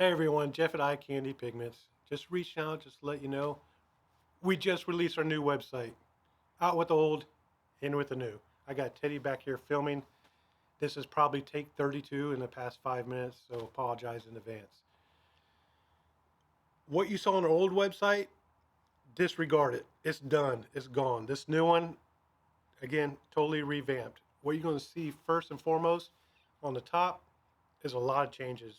Hey everyone, Jeff and I, Candy Pigments. Just reaching out, just to let you know, we just released our new website. Out with the old, in with the new. I got Teddy back here filming. This is probably take 32 in the past 5 minutes, so apologize in advance. What you saw on our old website, disregard it. It's done. It's gone. This new one, again, totally revamped. What you're going to see first and foremost on the top is a lot of changes.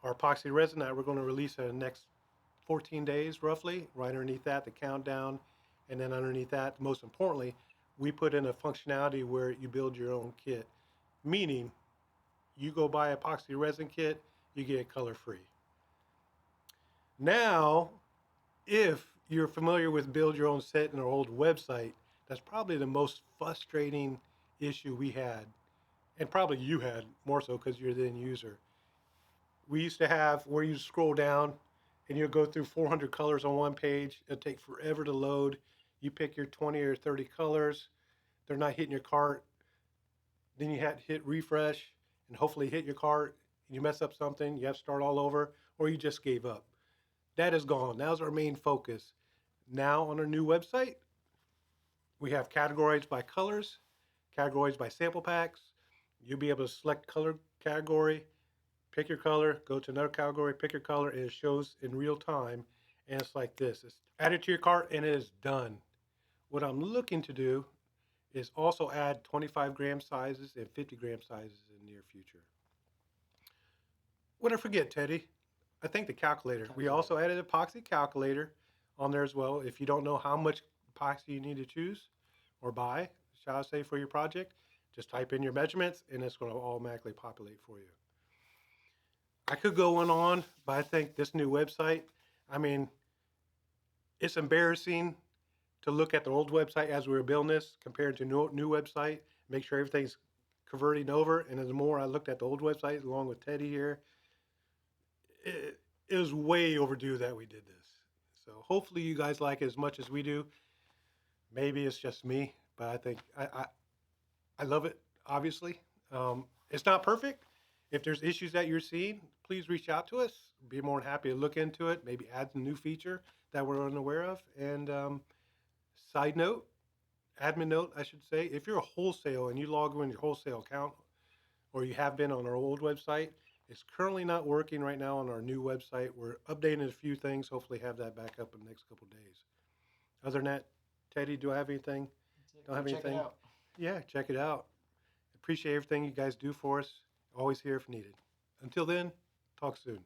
Our epoxy resin that we're going to release in the next 14 days roughly. Right underneath that, the countdown. And then underneath that, most importantly, we put in a functionality where you build your own kit. Meaning, you go buy epoxy resin kit, you get it color free. Now, if you're familiar with build your own set in our old website, that's probably the most frustrating issue we had. And probably you had more so because you're the end user. We used to have where you scroll down and you'll go through 400 colors on one page. It'll take forever to load. You pick your 20 or 30 colors. They're not hitting your cart. Then you have to hit refresh and hopefully hit your cart. You mess up something, you have to start all over, or you just gave up. That is gone. Now's our main focus. Now on our new website, we have categories by colors, categories by sample packs. You'll be able to select color category, pick your color, go to another category, pick your color, and it shows in real time. And it's like this. It's added to your cart and it is done. What I'm looking to do is also add 25-gram sizes and 50-gram sizes in the near future. What did I forget, Teddy? I think the calculator. We also added epoxy calculator on there as well. If you don't know how much epoxy you need to choose or buy, shall I say, for your project, just type in your measurements and it's going to automatically populate for you. I could go on, but I think this new website, I mean, it's embarrassing to look at the old website as we were building this compared to new website, make sure everything's converting over. And the more I looked at the old website along with Teddy here, it was way overdue that we did this. So hopefully you guys like it as much as we do. Maybe it's just me, but I think I love it, obviously. It's not perfect. If there's issues that you're seeing, please reach out to us. Be more than happy to look into it, maybe add a new feature that we're unaware of. And side note, admin note, I should say, if you're a wholesale and you log in your wholesale account, or you have been on our old website, it's currently not working right now on our new website. We're updating a few things. Hopefully have that back up in the next couple of days. Other than that, Teddy, do I have anything? Don't have Check it anything? out. Yeah, check it out. Appreciate everything you guys do for us. Always here if needed. Until then, talk soon.